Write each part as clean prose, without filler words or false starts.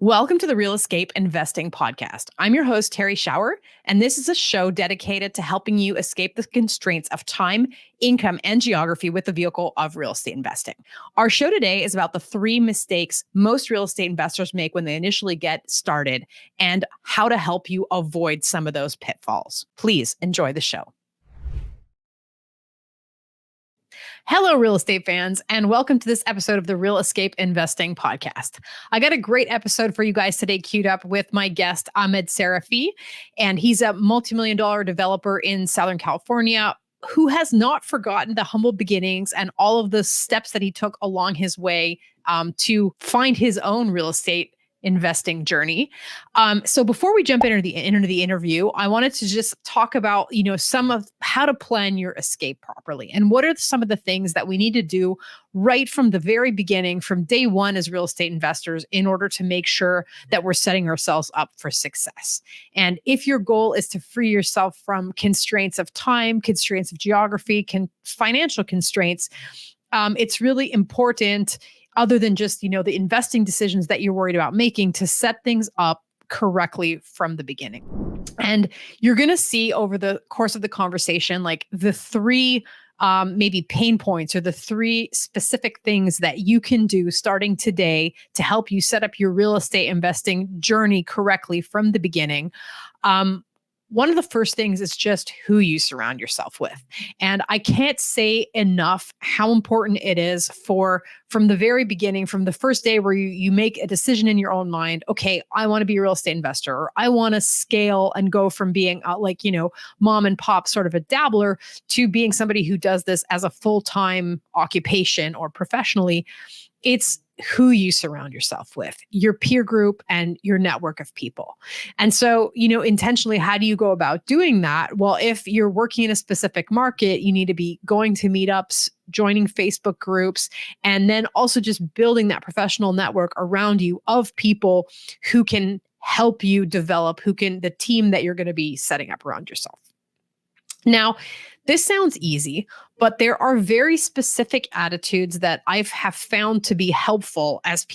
Welcome to the Real Escape Investing Podcast. I'm your host, Terrie, and this is a show dedicated to helping you escape the constraints of time, income, and geography with the vehicle of real estate investing. Our show today is about the 3 mistakes most real estate investors make when they initially get started and how to help you avoid some of those pitfalls. Please enjoy the show. Hello, real estate fans, and welcome to this episode of the Real Escape Investing Podcast. I got a great episode for you guys today queued up with my guest, Ahmed Sarafi, and he's a multi-million-dollar developer in Southern California who has not forgotten the humble beginnings and all of the steps that he took along his way to find his own real estate investing journey. So before we jump into the interview, I wanted to just talk about, some of how to plan your escape properly and what are some of the things that we need to do right from the very beginning, from day one as real estate investors, in order to make sure that we're setting ourselves up for success. And if your goal is to free yourself from constraints of time, constraints of geography, financial constraints, it's really important, other than just, the investing decisions that you're worried about making, to set things up correctly from the beginning. And you're going to see over the course of the conversation, like the 3 maybe pain points or the 3 specific things that you can do starting today to help you set up your real estate investing journey correctly from the beginning. One of the first things is just who you surround yourself with. And I can't say enough how important it is from the very beginning, from the first day where you make a decision in your own mind, okay, I want to be a real estate investor, or I want to scale and go from being mom and pop sort of a dabbler to being somebody who does this as a full-time occupation or professionally. It's who you surround yourself with, your peer group and your network of people. And so, intentionally, how do you go about doing that? Well, if you're working in a specific market, you need to be going to meetups, joining Facebook groups, and then also just building that professional network around you of people who can help you develop, the team that you're going to be setting up around yourself. Now, this sounds easy, but there are very specific attitudes that I have found to be helpful as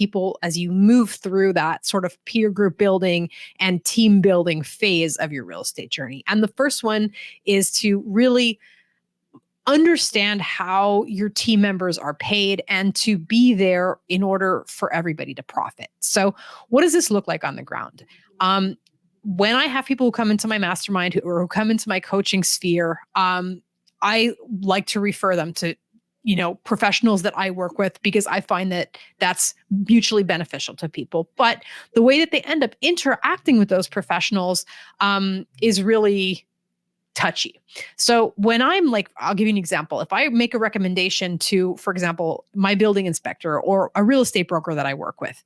you move through that sort of peer group building and team building phase of your real estate journey. And the first one is to really understand how your team members are paid and to be there in order for everybody to profit. So what does this look like on the ground? When I have people who come into my mastermind or who come into my coaching sphere, I like to refer them to, professionals that I work with, because I find that that's mutually beneficial to people. But the way that they end up interacting with those professionals is really touchy. So when I'll give you an example. If I make a recommendation to, for example, my building inspector or a real estate broker that I work with,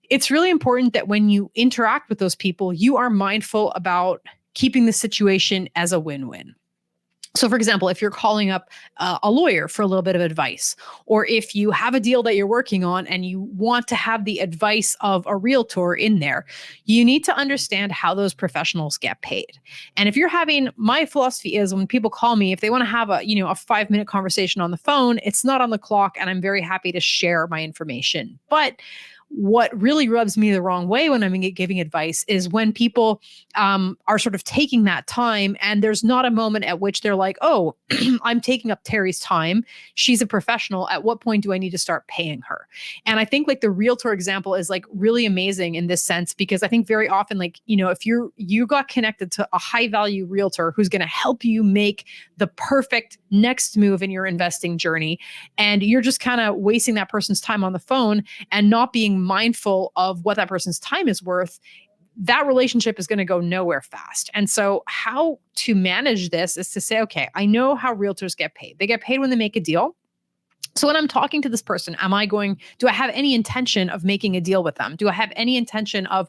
it's really important that when you interact with those people, you are mindful about keeping the situation as a win-win. So for example, if you're calling up a lawyer for a little bit of advice, or if you have a deal that you're working on and you want to have the advice of a realtor in there, you need to understand how those professionals get paid. And if you're my philosophy is, when people call me, if they want to have a 5-minute conversation on the phone, it's not on the clock, and I'm very happy to share my information. But what really rubs me the wrong way when I'm giving advice is when people are sort of taking that time and there's not a moment at which they're like, oh, I'm taking up Terrie's time. She's a professional. At what point do I need to start paying her? And I think the realtor example is really amazing in this sense, because I think very often, if you got connected to a high value realtor who's going to help you make the perfect next move in your investing journey, and you're just kind of wasting that person's time on the phone and not being mindful of what that person's time is worth, that relationship is going to go nowhere fast. And so how to manage this is to say, okay, I know how realtors get paid. They get paid when they make a deal. So when I'm talking to this person, do I have any intention of making a deal with them? Do I have any intention of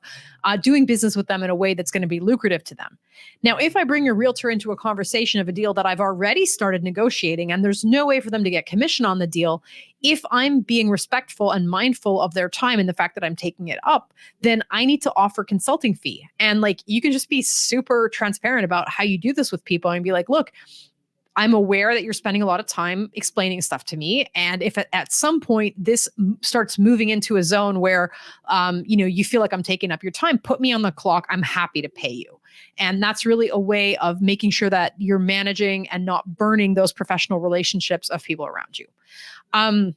doing business with them in a way that's going to be lucrative to them? Now, if I bring a realtor into a conversation of a deal that I've already started negotiating and there's no way for them to get commission on the deal, if I'm being respectful and mindful of their time and the fact that I'm taking it up, then I need to offer consulting fee. And you can just be super transparent about how you do this with people and be like, look, I'm aware that you're spending a lot of time explaining stuff to me. And if at some point this starts moving into a zone where, you feel like I'm taking up your time, put me on the clock. I'm happy to pay you. And that's really a way of making sure that you're managing and not burning those professional relationships of people around you. Um,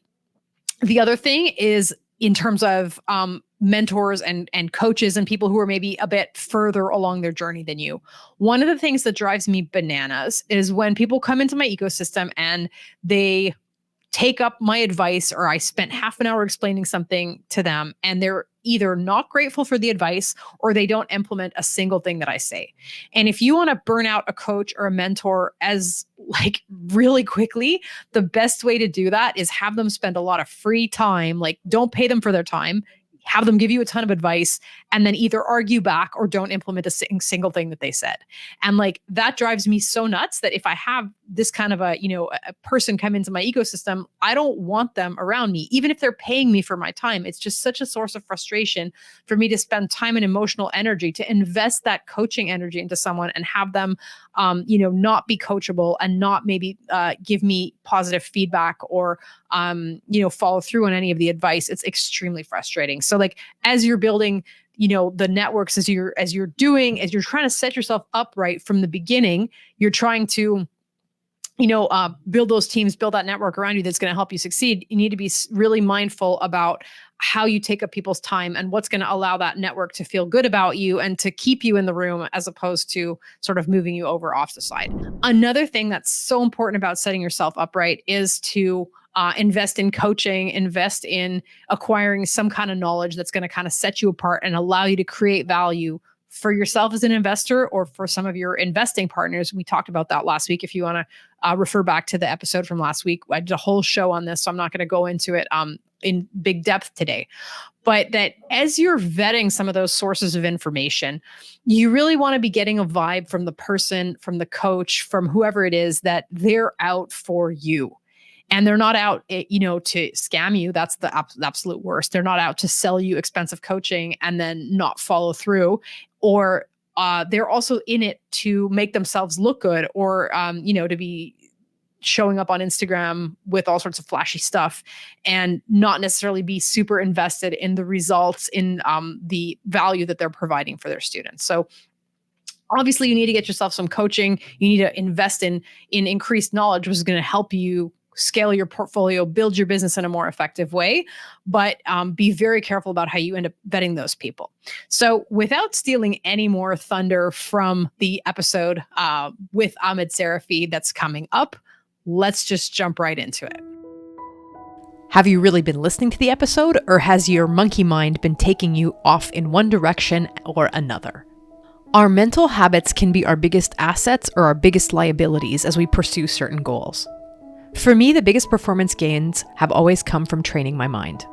the other thing is in terms of mentors and coaches and people who are maybe a bit further along their journey than you. One of the things that drives me bananas is when people come into my ecosystem and they take up my advice, or I spent half an hour explaining something to them and they're either not grateful for the advice or they don't implement a single thing that I say. And if you want to burn out a coach or a mentor as like really quickly, the best way to do that is have them spend a lot of free time. Like, don't pay them for their time. Have them give you a ton of advice and then either argue back or don't implement a single thing that they said. And like that drives me so nuts that if I have this kind of a person come into my ecosystem, I don't want them around me, even if they're paying me for my time. It's just such a source of frustration for me to spend time and emotional energy to invest that coaching energy into someone and have them, not be coachable and not maybe give me positive feedback or, follow through on any of the advice. It's extremely frustrating. So like as you're building the networks, as you're trying to set yourself up right from the beginning, you're trying to build those teams, build that network around you that's going to help you succeed. You need to be really mindful about how you take up people's time and what's going to allow that network to feel good about you and to keep you in the room as opposed to sort of moving you over off the side. Another thing that's so important about setting yourself up right is to invest in coaching, invest in acquiring some kind of knowledge that's going to kind of set you apart and allow you to create value for yourself as an investor or for some of your investing partners. We talked about that last week. If you want to refer back to the episode from last week, I did a whole show on this, so I'm not going to go into it in big depth today. But that as you're vetting some of those sources of information, you really want to be getting a vibe from the person, from the coach, from whoever it is, that they're out for you. And they're not out, to scam you. That's the absolute worst. They're not out to sell you expensive coaching and then not follow through. Or they're also in it to make themselves look good or, to be showing up on Instagram with all sorts of flashy stuff and not necessarily be super invested in the results, in the value that they're providing for their students. So obviously you need to get yourself some coaching. You need to invest in increased knowledge, which is going to help you scale your portfolio, build your business in a more effective way, but be very careful about how you end up vetting those people. So without stealing any more thunder from the episode with Ahmed Sarafi that's coming up, let's just jump right into it. Have you really been listening to the episode, or has your monkey mind been taking you off in one direction or another? Our mental habits can be our biggest assets or our biggest liabilities as we pursue certain goals. For me, the biggest performance gains have always come from training my mind.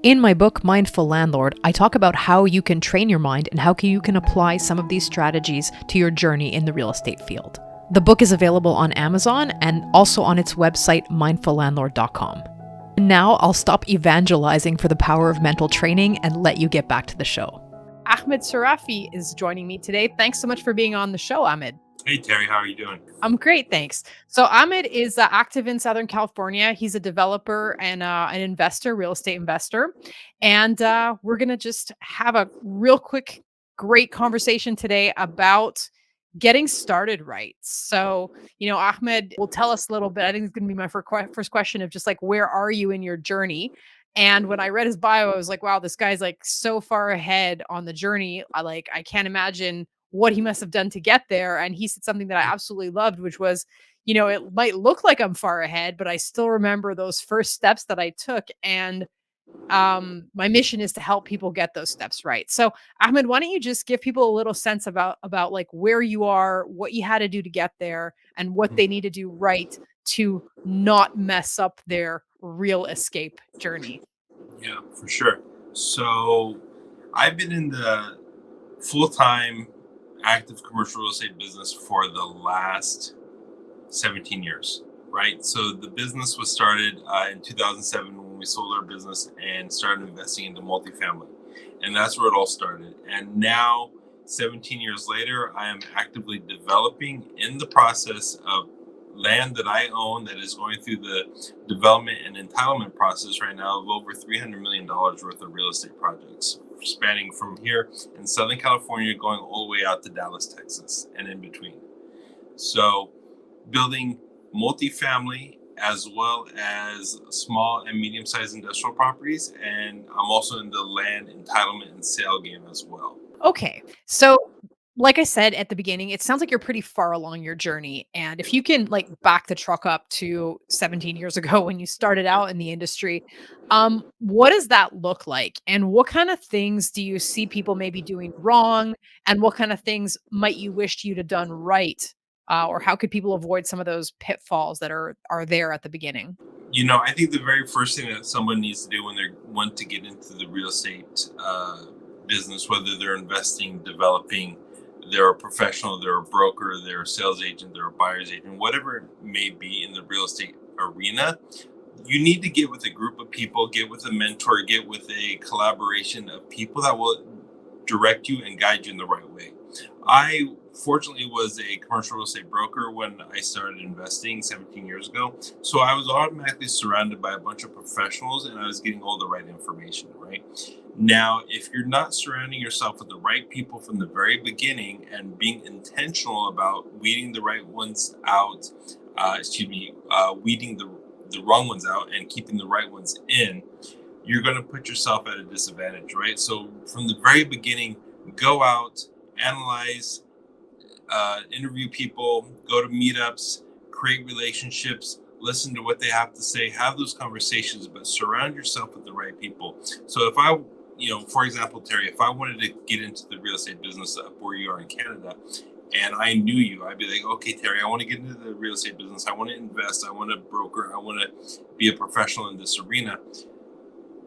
In my book, Mindful Landlord, I talk about how you can train your mind and how you can apply some of these strategies to your journey in the real estate field. The book is available on Amazon and also on its website, mindfullandlord.com. And now I'll stop evangelizing for the power of mental training and let you get back to the show. Ahmed Sarafi is joining me today. Thanks so much for being on the show, Ahmed. Hey, Terrie, how are you doing? I'm great, thanks. So Ahmed is active in Southern California. He's a developer and an investor, real estate investor. And we're going to just have a real quick, great conversation today about getting started right. So, Ahmed will tell us a little bit. I think it's going to be my first question of just like, where are you in your journey? And when I read his bio, I was like, wow, this guy's like so far ahead on the journey. I can't imagine what he must have done to get there. And he said something that I absolutely loved, which was, it might look like I'm far ahead, but I still remember those first steps that I took. And my mission is to help people get those steps right. So Ahmed, why don't you just give people a little sense about like where you are, what you had to do to get there, and what they need to do right to not mess up their real escape journey. Yeah, for sure. So I've been in the full-time active commercial real estate business for the last 17 years, right? So the business was started in 2007 when we sold our business and started investing into multifamily. And that's where it all started. And now, 17 years later, I am actively developing in the process of land that I own that is going through the development and entitlement process right now of over $300 million worth of real estate projects, spanning from here in Southern California going all the way out to Dallas, Texas, and in between. So, building multifamily as well as small and medium sized industrial properties. And I'm also in the land entitlement and sale game as well. Okay. So, like I said at the beginning, it sounds like you're pretty far along your journey. And if you can like back the truck up to 17 years ago when you started Yeah. out in the industry, what does that look like? And what kind of things do you see people maybe doing wrong? And what kind of things might you wished you'd have done right? Or how could people avoid some of those pitfalls that are there at the beginning? I think the very first thing that someone needs to do when they want to get into the real estate business, whether they're investing, developing, they're a professional, they're a broker, they're a sales agent, they're a buyer's agent, whatever it may be in the real estate arena, you need to get with a group of people, get with a mentor, get with a collaboration of people that will direct you and guide you in the right way. I fortunately was a commercial real estate broker when I started investing 17 years ago. So I was automatically surrounded by a bunch of professionals and I was getting all the right information, right? Now, if you're not surrounding yourself with the right people from the very beginning and being intentional about weeding the right ones out, weeding the wrong ones out and keeping the right ones in, you're going to put yourself at a disadvantage, right? So from the very beginning, go out, analyze, interview people, go to meetups, create relationships, listen to what they have to say, have those conversations, but surround yourself with the right people. So if I, for example, Terrie, if I wanted to get into the real estate business up where you are in Canada, and I knew you, I'd be like, okay, Terrie, I want to get into the real estate business. I want to invest. I want to broker. I want to be a professional in this arena.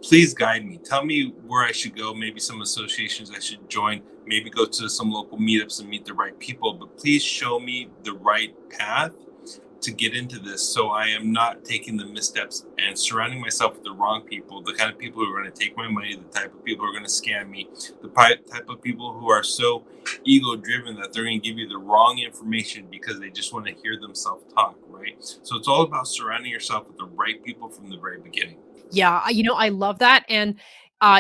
Please guide me. Tell me where I should go, maybe some associations I should join, maybe go to some local meetups and meet the right people. But please show me the right path to get into this so I am not taking the missteps and surrounding myself with the wrong people, the kind of people who are going to take my money, the type of people who are going to scam me, the type of people who are so ego driven that they're going to give you the wrong information because they just want to hear themselves talk, right? So it's all about surrounding yourself with the right people from the very beginning. Yeah, I love that, and,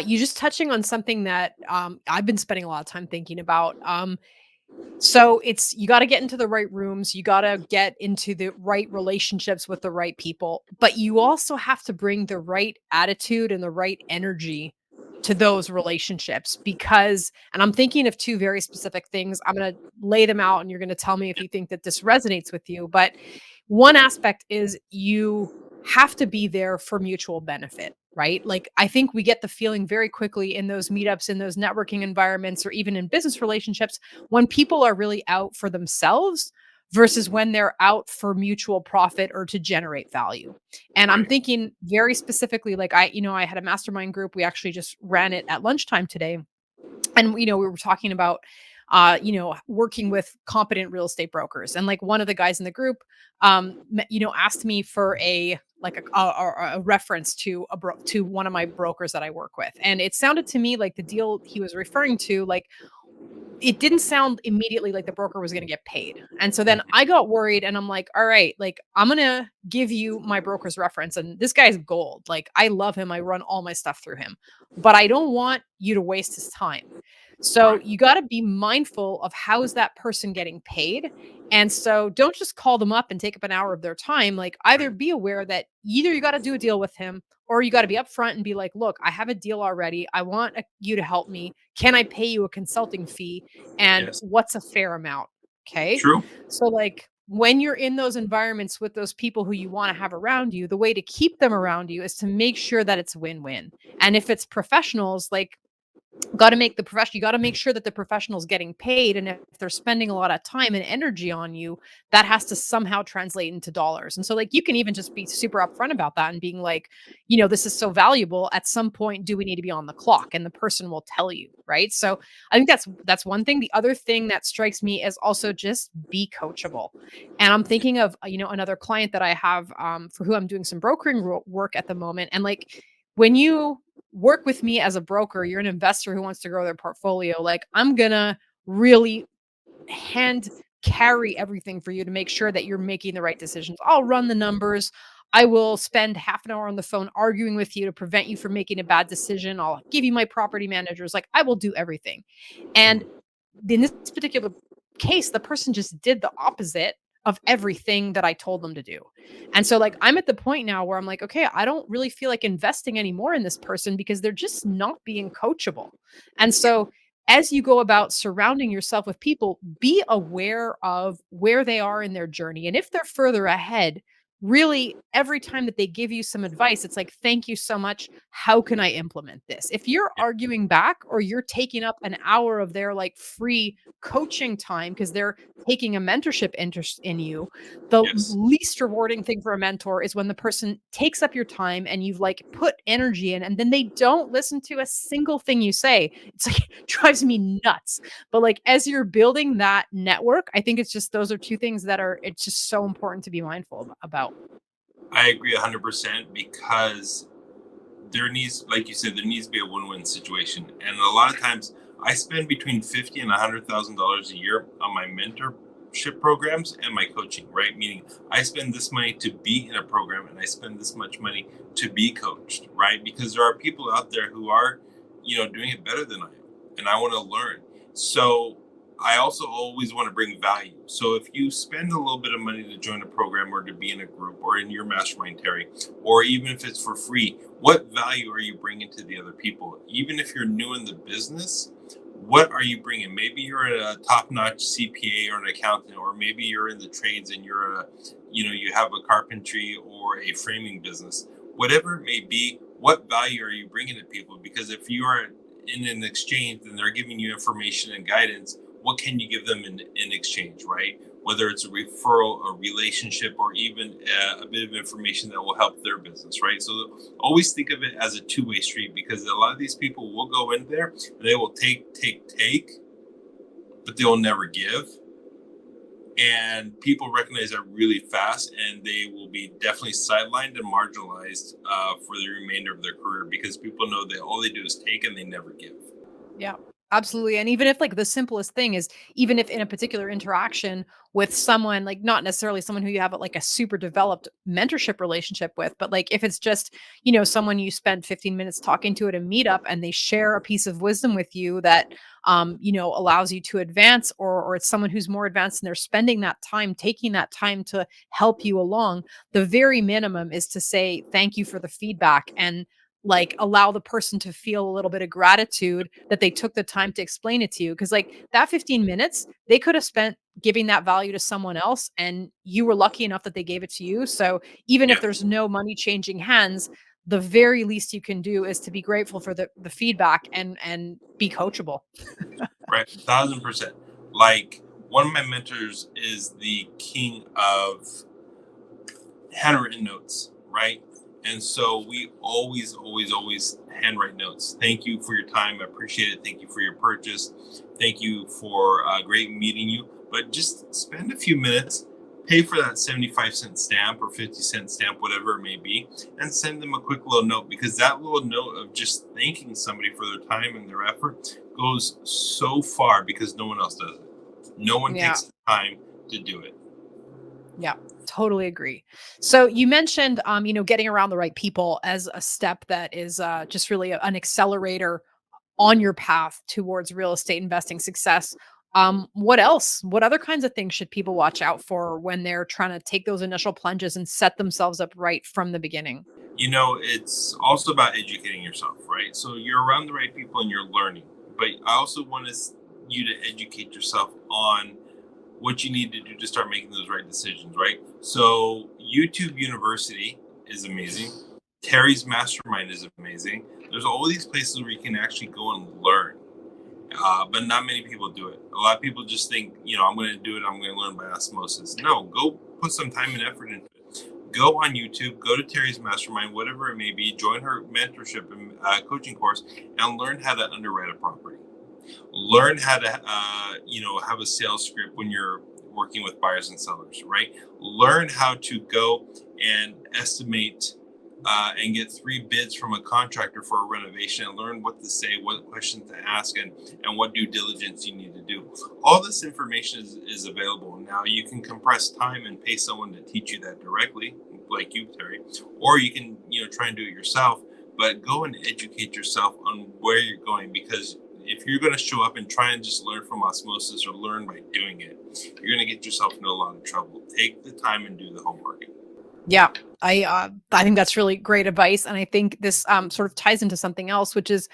you just touching on something that, I've been spending a lot of time thinking about, so it's you gotta get into the right rooms, you gotta get into the right relationships with the right people, but you also have to bring the right attitude and the right energy to those relationships because and I'm thinking of 2 very specific things, I'm gonna lay them out, and you're gonna tell me if you think that this resonates with you, but one aspect is you have to be there for mutual benefit, right? Like, I think we get the feeling very quickly in those meetups, in those networking environments, or even in business relationships when people are really out for themselves versus when they're out for mutual profit or to generate value. And I'm Right. thinking very specifically, like, I had a mastermind group. We actually just ran it at lunchtime today and we were talking about working with competent real estate brokers and like one of the guys in the group asked me for a like a reference to to one of my brokers that I work with, and it sounded to me like the deal he was referring to, like, it didn't sound immediately like the broker was gonna get paid. And so then I got worried and I'm like, all right, like I'm gonna give you my broker's reference. And this guy's gold. Like I love him. I run all my stuff through him, but I don't want you to waste his time. So Right. you got to be mindful of how is that person getting paid. And so don't just call them up and take up an hour of their time. Like either Right. be aware that either you got to do a deal with him or you got to be upfront and be like, look, I have a deal already. I want you to help me. Can I pay you a consulting fee? And Yes. what's a fair amount? Okay. True. So, like, when you're in those environments with those people who you want to have around you, the way to keep them around you is to make sure that it's win win. And if it's professionals, like, got to make the profession you got to make sure that the professional's getting paid, and if they're spending a lot of time and energy on you, that has to somehow translate into dollars. And so like you can even just be super upfront about that and being like, this is so valuable, at some point do we need to be on the clock, and the person will tell you, right? So I think that's one thing. The other thing that strikes me is also just be coachable. And I'm thinking of another client that I have, for who I'm doing some brokering work at the moment, and like when you work with me as a broker, you're an investor who wants to grow their portfolio. Like I'm gonna really hand carry everything for you to make sure that you're making the right decisions. I'll run the numbers. I will spend half an hour on the phone arguing with you to prevent you from making a bad decision. I'll give you my property managers. Like, I will do everything. And in this particular case, the person just did the opposite of everything that I told them to do. And so, like, I'm at the point now where I'm like, okay, I don't really feel like investing anymore in this person because they're just not being coachable. And so, as you go about surrounding yourself with people, be aware of where they are in their journey. And if they're further ahead, really every time that they give you some advice, it's like, thank you so much. How can I implement this? If you're arguing back or you're taking up an hour of their like free coaching time because they're taking a mentorship interest in you, the Yes, least rewarding thing for a mentor is when the person takes up your time and you've like put energy in and then they don't listen to a single thing you say. It's like drives me nuts. But like as you're building that network, I think it's just those are two things that are it's just so important to be mindful about. I agree 100% because there needs, like you said, there needs to be a win-win situation. And a lot of times, I spend between $50 and $100,000 a year on my mentorship programs and my coaching. Right, meaning I spend this money to be in a program, and I spend this much money to be coached. Right, because there are people out there who are, doing it better than I am, and I want to learn. So I also always want to bring value. So if you spend a little bit of money to join a program or to be in a group or in your mastermind, Terry, or even if it's for free, what value are you bringing to the other people? Even if you're new in the business, what are you bringing? Maybe you're a top-notch CPA or an accountant, or maybe you're in the trades and you have a carpentry or a framing business. Whatever it may be, what value are you bringing to people? Because if you are in an exchange and they're giving you information and guidance, what can you give them in exchange, right? Whether it's a referral, a relationship, or even a bit of information that will help their business, right? So always think of it as a two-way street, because a lot of these people will go in there and they will take, but they will never give. And people recognize that really fast, and they will be definitely sidelined and marginalized for the remainder of their career, because people know that all they do is take and they never give. Yeah, absolutely. And even if like the simplest thing is, even if in a particular interaction with someone, like not necessarily someone who you have like a super developed mentorship relationship with, but like if it's just, someone you spend 15 minutes talking to at a meetup and they share a piece of wisdom with you that, allows you to advance, or it's someone who's more advanced and they're spending that time, taking that time to help you along. The very minimum is to say, thank you for the feedback and like allow the person to feel a little bit of gratitude that they took the time to explain it to you. Cause like that 15 minutes, they could have spent giving that value to someone else and you were lucky enough that they gave it to you. So even if Yeah, there's no money changing hands, the very least you can do is to be grateful for the feedback and be coachable. right. 1,000%. Like, one of my mentors is the king of handwritten notes, right? And so we always handwrite notes. Thank you for your time. I appreciate it. Thank you for your purchase. Thank you for great meeting you. But just spend a few minutes, pay for that 75-cent stamp or 50-cent stamp, whatever it may be, and send them a quick little note, because that little note of just thanking somebody for their time and their effort goes so far, because no one else does it. No one Yeah. takes the time to do it. Yeah, totally agree. So you mentioned, getting around the right people as a step that is just really an accelerator on your path towards real estate investing success. What else? What other kinds of things should people watch out for when they're trying to take those initial plunges and set themselves up right from the beginning? It's also about educating yourself, right? So you're around the right people and you're learning. But I also want you to educate yourself on what you need to do to start making those right decisions, right? So YouTube University is amazing. Terry's Mastermind is amazing. There's all these places where you can actually go and learn. But not many people do it. A lot of people just think, I'm going to do it. I'm going to learn by osmosis. No, go put some time and effort into it. Go on YouTube, go to Terry's Mastermind, whatever it may be, join her mentorship and coaching course, and learn how to underwrite a property. Learn how to, have a sales script when you're working with buyers and sellers, right? Learn how to go and estimate and get 3 bids from a contractor for a renovation and learn what to say, what questions to ask, and what due diligence you need to do. All this information is available. Now you can compress time and pay someone to teach you that directly, like you, Terry, or you can, try and do it yourself, but go and educate yourself on where you're going, because if you're going to show up and try and just learn from osmosis or learn by doing it, you're going to get yourself into a lot of trouble. Take the time and do the homework. Yeah, I think that's really great advice, and I think this sort of ties into something else, which is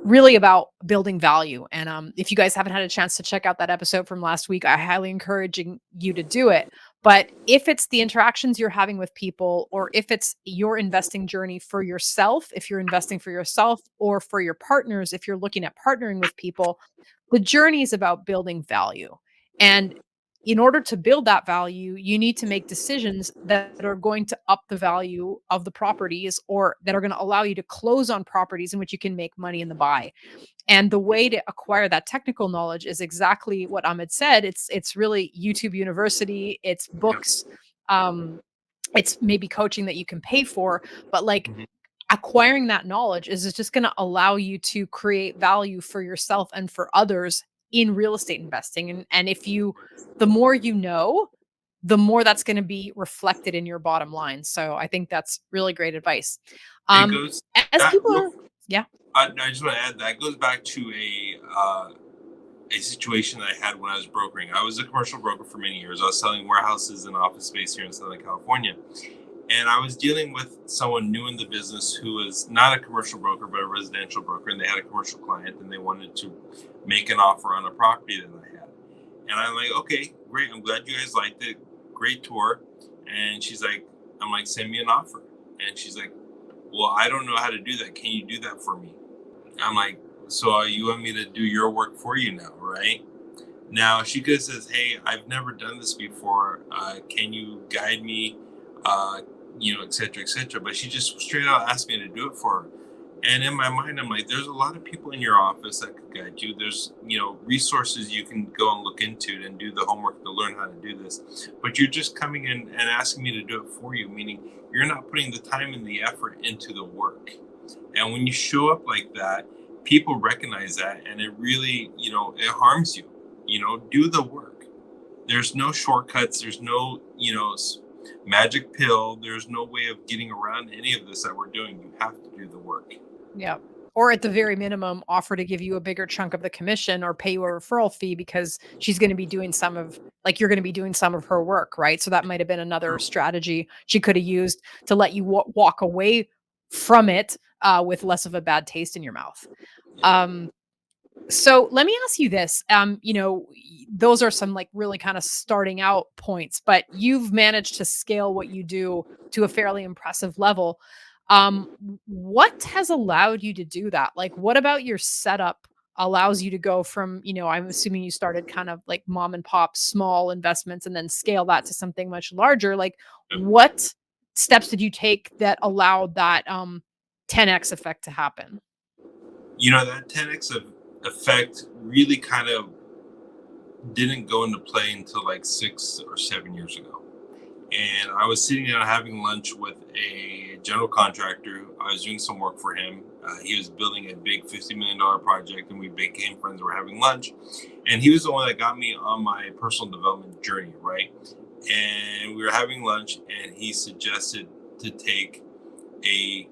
really about building value. And if you guys haven't had a chance to check out that episode from last week, I highly encouraging you to do it. But if it's the interactions you're having with people, or if it's your investing journey for yourself, if you're investing for yourself or for your partners, if you're looking at partnering with people, the journey is about building value. And in order to build that value, you need to make decisions that are going to up the value of the properties, or that are going to allow you to close on properties in which you can make money in the buy. And the way to acquire that technical knowledge is exactly what Ahmed said. It's really YouTube University, it's Yep. books, um, it's maybe coaching that you can pay for, but like Mhm. acquiring that knowledge is just going to allow you to create value for yourself and for others in real estate investing. And if you, the more you know, the more that's going to be reflected in your bottom line. So I think that's really great advice. It Um, goes as that people are, real. yeah. I just want to add that goes back to a situation that I had when I was brokering. I was a commercial broker for many years. I was selling warehouses and office space here in Southern California. And I was dealing with someone new in the business who was not a commercial broker, but a residential broker. And they had a commercial client and they wanted to make an offer on a property that I had. And I'm like, okay, great. I'm glad you guys liked it. Great tour. And she's like, I'm like, send me an offer. And she's like, well, I don't know how to do that. Can you do that for me? I'm like, so you want me to do your work for you now, right? Now she could have says, hey, I've never done this before. Can you guide me? Uh, et cetera, et cetera. But she just straight out asked me to do it for her. And in my mind, I'm like, there's a lot of people in your office that could guide you. There's, resources you can go and look into and do the homework to learn how to do this. But you're just coming in and asking me to do it for you, meaning you're not putting the time and the effort into the work. And when you show up like that, people recognize that, and it really, it harms you. Do the work. There's no shortcuts. There's no, magic pill. There's no way of getting around any of this that we're doing. You have to do the work. Yeah. Or at the very minimum, offer to give you a bigger chunk of the commission or pay you a referral fee, because she's going to be doing some of, like, you're going to be doing some of her work, right? So that might have been another True. strategy she could have used to let you walk away from it with less of a bad taste in your mouth. Yeah. Um, so let me ask you this. Those are some like really kind of starting out points, but you've managed to scale what you do to a fairly impressive level. What has allowed you to do that? Like, what about your setup allows you to go from, I'm assuming you started kind of like mom and pop small investments and then scale that to something much larger. Like, what steps did you take that allowed that 10x effect to happen? That 10x effect really kind of didn't go into play until like 6 or 7 years ago. And I was sitting down having lunch with a general contractor. I was doing some work for him. He was building a big $50 million project, and we became friends. We're having lunch, and he was the one that got me on my personal development journey, right? And we were having lunch, and he suggested to take a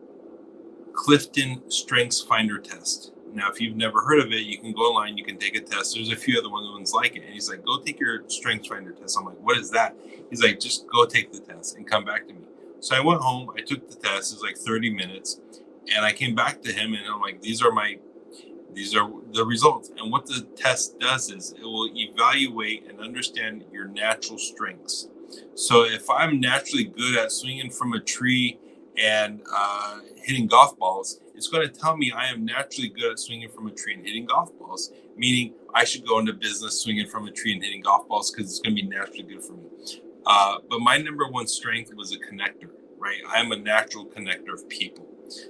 Clifton Strengths Finder test. Now, if you've never heard of it, you can go online, you can take a test. There's a few other ones like it. And he's like, go take your Strengths Finder test. I'm like, what is that? He's like, just go take the test and come back to me. So I went home, I took the test, it was like 30 minutes. And I came back to him and I'm like, these are the results. And what the test does is it will evaluate and understand your natural strengths. So if I'm naturally good at swinging from a tree and hitting golf balls, it's going to tell me I am naturally good at swinging from a tree and hitting golf balls, meaning I should go into business swinging from a tree and hitting golf balls because it's going to be naturally good for me. But my number one strength was a connector, right? I am a natural connector of people.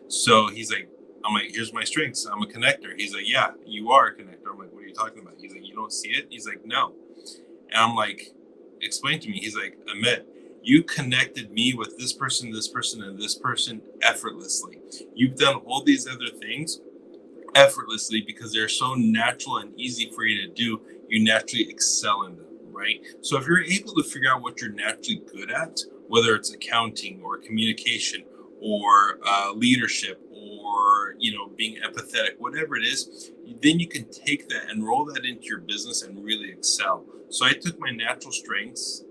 So I'm like, here's my strengths. I'm a connector. He's like, yeah, you are a connector. I'm like, what are you talking about? He's like, you don't see it? He's like, no. And I'm like, explain to me. He's like, Ahmed, You connected me with this person, and this person effortlessly. You've done all these other things effortlessly because they're so natural and easy for you to do. You naturally excel in them, right? So if you're able to figure out what you're naturally good at, whether it's accounting or communication or leadership or being empathetic, whatever it is, then you can take that and roll that into your business and really excel. So I took my natural strengths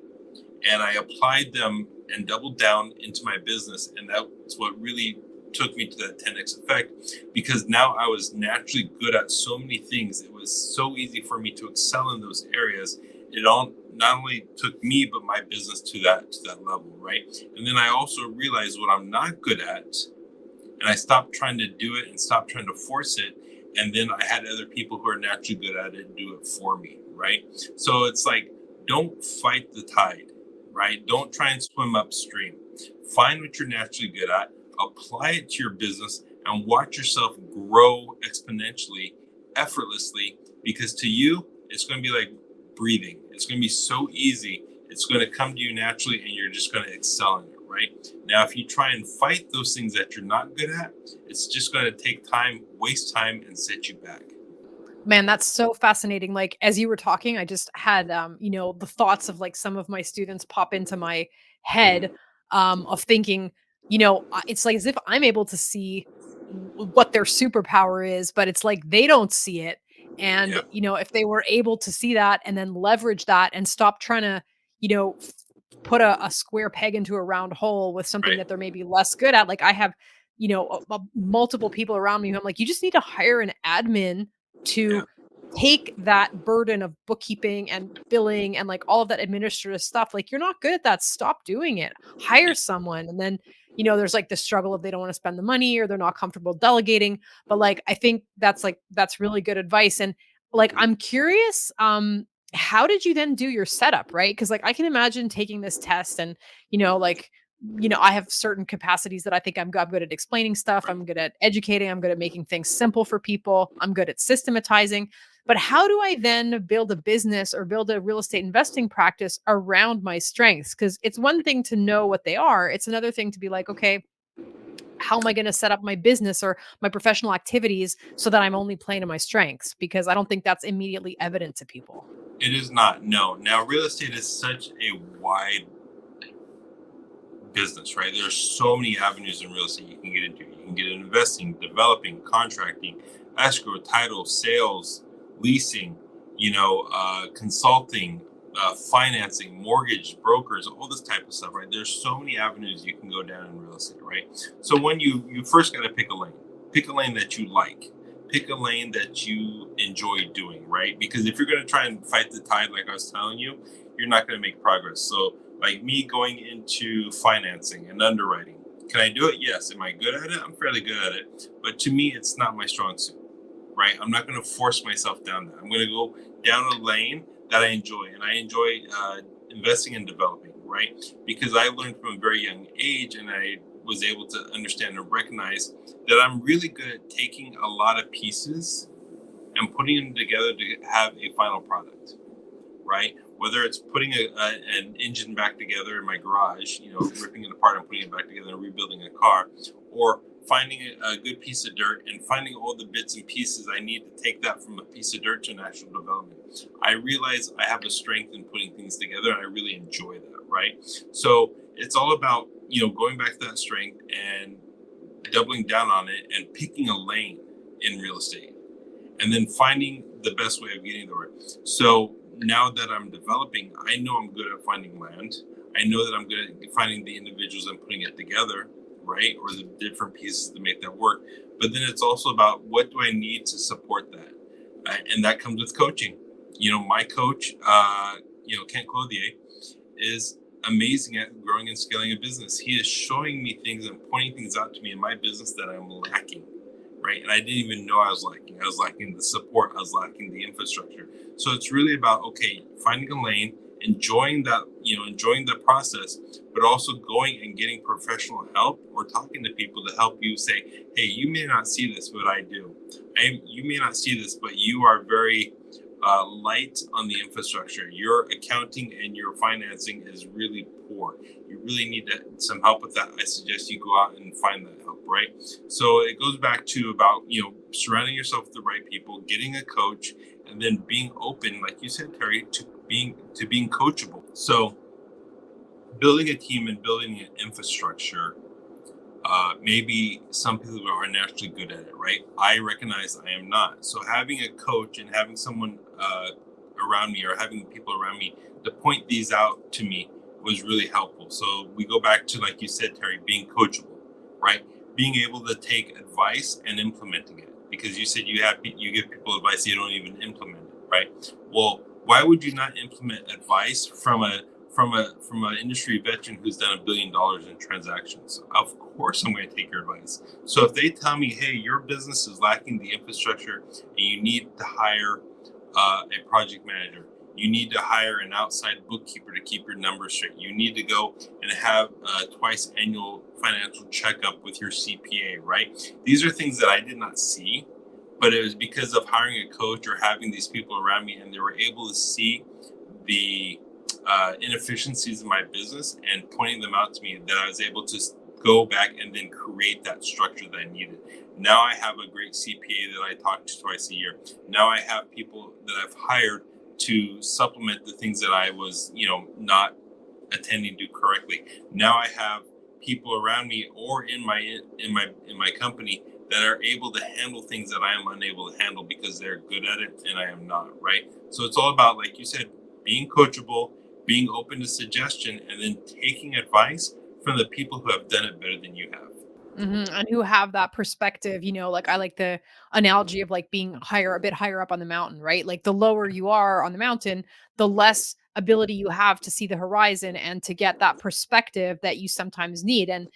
and I applied them and doubled down into my business, and that's what really took me to that 10x effect, because now I was naturally good at so many things. It was so easy for me to excel in those areas. It all not only took me but my business to that level, right? And then I also realized what I'm not good at, and I stopped trying to do it and stopped trying to force it. And then I had other people who are naturally good at it do it for me, right? So it's like, don't fight the tide, right? Don't try and swim upstream. Find what you're naturally good at, apply it to your business, and watch yourself grow exponentially, effortlessly, because to you, it's going to be like breathing. It's going to be so easy. It's going to come to you naturally, and you're just going to excel in it, right? Now, if you try and fight those things that you're not good at, it's just going to take time, waste time, and set you back. Man, that's so fascinating. Like as you were talking, I just had the thoughts of like some of my students pop into my head of thinking, it's like as if I'm able to see what their superpower is, but it's like they don't see it. And Yeah, if they were able to see that and then leverage that and stop trying to, put a square peg into a round hole with something right. that they're maybe less good at. Like I have, multiple people around me who I'm like, you just need to hire an admin Yeah, to take that burden of bookkeeping and billing and like all of that administrative stuff. Like you're not good at that. Stop doing it. Hire yeah. someone. And then, there's like the struggle of they don't want to spend the money or they're not comfortable delegating. But like I think that's really good advice. And like I'm curious, how did you then do your setup, right? Because like I can imagine taking this test and, like I have certain capacities that I think I'm good at explaining stuff. Right. I'm good at educating. I'm good at making things simple for people. I'm good at systematizing. But how do I then build a business or build a real estate investing practice around my strengths? Because it's one thing to know what they are, it's another thing to be like, okay, how am I going to set up my business or my professional activities so that I'm only playing to my strengths? Because I don't think that's immediately evident to people. It is not. No. Now, real estate is such a wide business, right? There's so many avenues in real estate you can get into. You can get into investing, developing, contracting, escrow, title, sales, leasing, consulting, financing, mortgage, brokers, all this type of stuff, right? There's so many avenues you can go down in real estate, right? So when you first got to pick a lane that you like, pick a lane that you enjoy doing, right? Because if you're going to try and fight the tide, like I was telling you, you're not going to make progress. So like me going into financing and underwriting, can I do it? Yes. Am I good at it? I'm fairly good at it. But to me, it's not my strong suit, right? I'm not going to force myself down that. I'm going to go down a lane that I enjoy. And I enjoy investing and developing, right? Because I learned from a very young age and I was able to understand and recognize that I'm really good at taking a lot of pieces and putting them together to have a final product, right? Whether it's putting an engine back together in my garage, ripping it apart and putting it back together and rebuilding a car, or finding a good piece of dirt and finding all the bits and pieces I need to take that from a piece of dirt to an actual development. I realize I have a strength in putting things together and I really enjoy that, right? So it's all about, going back to that strength and doubling down on it and picking a lane in real estate and then finding the best way of getting there. So now that I'm developing, I know I'm good at finding land. I know that I'm good at finding the individuals and putting it together, right? Or the different pieces to make that work. But then it's also about what do I need to support that? And that comes with coaching. My coach, Kent Clothier, is amazing at growing and scaling a business. He is showing me things and pointing things out to me in my business that I'm lacking, right? And I didn't even know I was lacking. I was lacking the support. I was lacking the infrastructure. So it's really about, okay, finding a lane, enjoying the process, but also going and getting professional help or talking to people to help you say, hey, you may not see this, but I do. You may not see this, but you are very light on the infrastructure. Your accounting and your financing is really poor. You really need some help with that. I suggest you go out and find that help, right? So it goes back to about, surrounding yourself with the right people, getting a coach, and then being open, like you said, Terrie, to being coachable. So building a team and building an infrastructure, maybe some people are naturally good at it, right? I recognize I am not. So having a coach and having someone around me, or having people around me to point these out to me, was really helpful. So we go back to, like you said, Terrie, being coachable, right? Being able to take advice and implementing it. Because you said you give people advice, you don't even implement it, right? Well, why would you not implement advice from an industry veteran who's done $1 billion in transactions? Of course, I'm going to take your advice. So if they tell me, hey, your business is lacking the infrastructure and you need to hire a project manager, you need to hire an outside bookkeeper to keep your numbers straight, you need to go and have a twice annual financial checkup with your CPA, right? These are things that I did not see, but it was because of hiring a coach or having these people around me, and they were able to see the inefficiencies in my business and pointing them out to me, that I was able to go back and then create that structure that I needed. Now I have a great CPA that I talk to twice a year. Now I have people that I've hired to supplement the things that I was, not attending to correctly. Now I have people around me or in my company that are able to handle things that I am unable to handle because they're good at it and I am not, right? So it's all about, like you said, being coachable, being open to suggestion, and then taking advice from the people who have done it better than you have. And who have that perspective, like I like the analogy of like being a bit higher up on the mountain, right? Like the lower you are on the mountain, the less ability you have to see the horizon and to get that perspective that you sometimes need. And,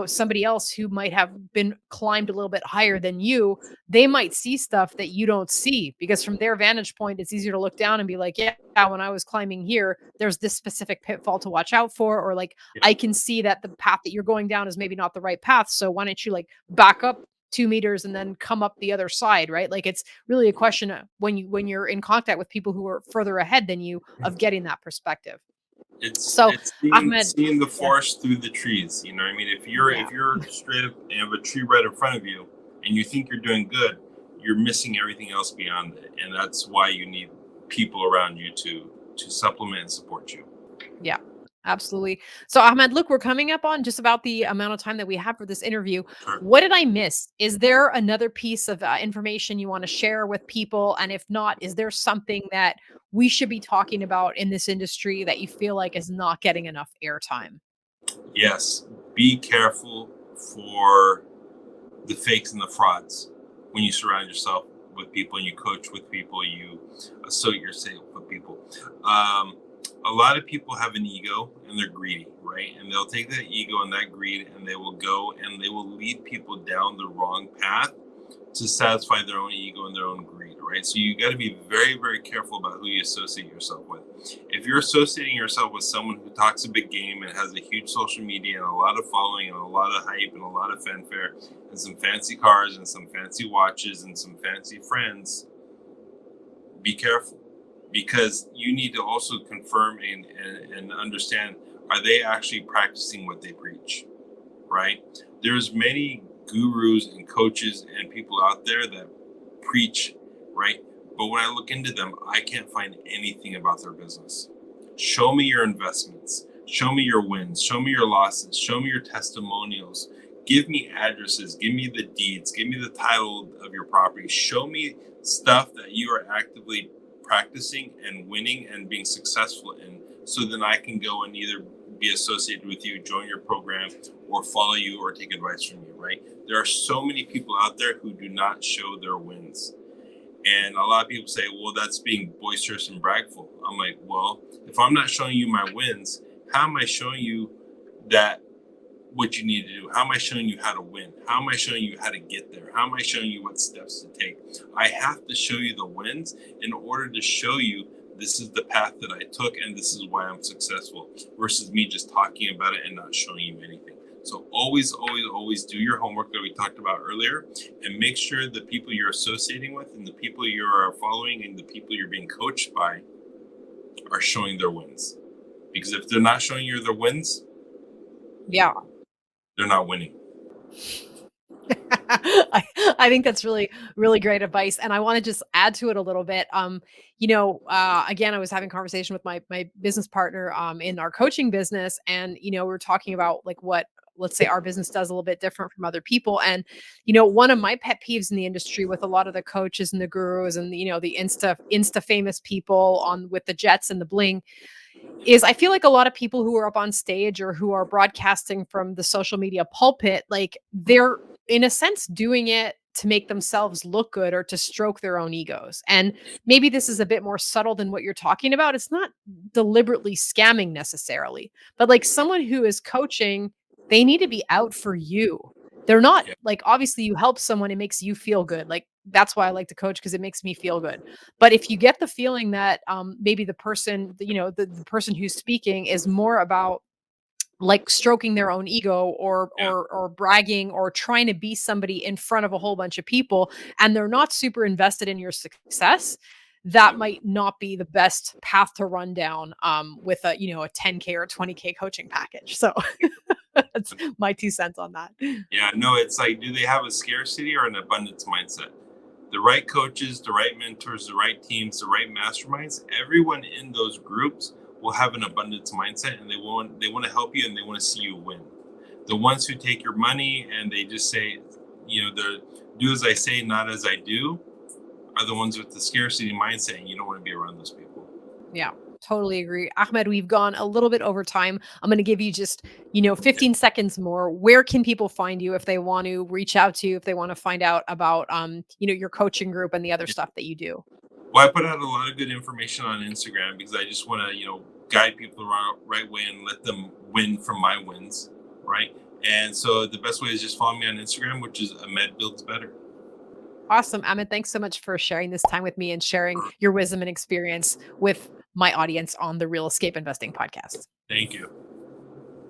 somebody else who might have been climbed a little bit higher than you, they might see stuff that you don't see because from their vantage point, it's easier to look down and be like, yeah, when I was climbing here, there's this specific pitfall to watch out for, or like Yeah. I can see that the path that you're going down is maybe not the right path. So why don't you like back up 2 meters and then come up the other side, right? Like it's really a question of when you're in contact with people who are further ahead than you of getting that perspective. It's So it's seeing Ahmed, seeing the yeah, forest through the trees. You know what I mean? yeah. If you're straight up and have a tree right in front of you and you think you're doing good, you're missing everything else beyond it. And that's why you need people around you to supplement and support you. Yeah, absolutely. So, Ahmed, look, we're coming up on just about the amount of time that we have for this interview. Sure. What did I miss? Is there another piece of information you want to share with people? And if not, is there something that we should be talking about in this industry that you feel like is not getting enough airtime? Yes. Be careful for the fakes and the frauds when you surround yourself with people and you coach with people, you associate yourself with people. Um, a lot of people have an ego and they're greedy, right? And they'll take that ego and that greed and they will go and they will lead people down the wrong path to satisfy their own ego and their own greed, right? So you got to be very, very careful about who you associate yourself with. If you're associating yourself with someone who talks a big game and has a huge social media and a lot of following and a lot of hype and a lot of fanfare and some fancy cars and some fancy watches and some fancy friends, be careful, because you need to also confirm and understand, are they actually practicing what they preach, right? There's many gurus and coaches and people out there that preach, right? But when I look into them, I can't find anything about their business. Show me your investments. Show me your wins. Show me your losses. Show me your testimonials. Give me addresses. Give me the deeds. Give me the title of your property. Show me stuff that you are actively practicing and winning and being successful in, so then I can go and either be associated with you, join your program, or follow you or take advice from you, right? There are so many people out there who do not show their wins. And a lot of people say, well, that's being boisterous and bragful. I'm like, well, if I'm not showing you my wins, how am I showing you that what you need to do? How am I showing you how to win? How am I showing you how to get there? How am I showing you what steps to take? I have to show you the wins in order to show you this is the path that I took and this is why I'm successful, versus me just talking about it and not showing you anything. So always, always, always do your homework that we talked about earlier, and make sure the people you're associating with and the people you are following and the people you're being coached by are showing their wins. Because if they're not showing you their wins, Yeah. they're not winning. I think that's really, really great advice. And I want to just add to it a little bit. Again, I was having a conversation with my business partner in our coaching business. And, we were talking about like what, let's say, our business does a little bit different from other people. And, one of my pet peeves in the industry with a lot of the coaches and the gurus and, the insta famous people on with the jets and the bling is I feel like a lot of people who are up on stage or who are broadcasting from the social media pulpit, like they're in a sense doing it to make themselves look good or to stroke their own egos. And maybe this is a bit more subtle than what you're talking about. It's not deliberately scamming necessarily, but like someone who is coaching, they need to be out for you. They're not Yeah. like, obviously you help someone, it makes you feel good. Like that's why I like to coach because it makes me feel good. But if you get the feeling that maybe the person, the person who's speaking is more about like stroking their own ego or Yeah. or bragging or trying to be somebody in front of a whole bunch of people and they're not super invested in your success, that Yeah. might not be the best path to run down with a 10K or 20K coaching package. So that's my 2 cents on that. Yeah, no, it's like, do they have a scarcity or an abundance mindset? The right coaches, the right mentors, the right teams, the right masterminds, everyone in those groups will have an abundance mindset, and they want to help you and they want to see you win. The ones who take your money and they just say, the do as I say, not as I do, are the ones with the scarcity mindset, and you don't want to be around those people. Yeah, totally agree. Ahmed, we've gone a little bit over time. I'm going to give you just, Yeah. 15 seconds more. Where can people find you if they want to reach out to you, if they want to find out about, your coaching group and the other Yeah. stuff that you do? Well, I put out a lot of good information on Instagram because I just want to, guide people the right way and let them win from my wins, right? And so the best way is just follow me on Instagram, which is Ahmed Builds Better. Awesome. Ahmed, thanks so much for sharing this time with me and sharing your wisdom and experience with my audience on the Real Escape Investing podcast. Thank you.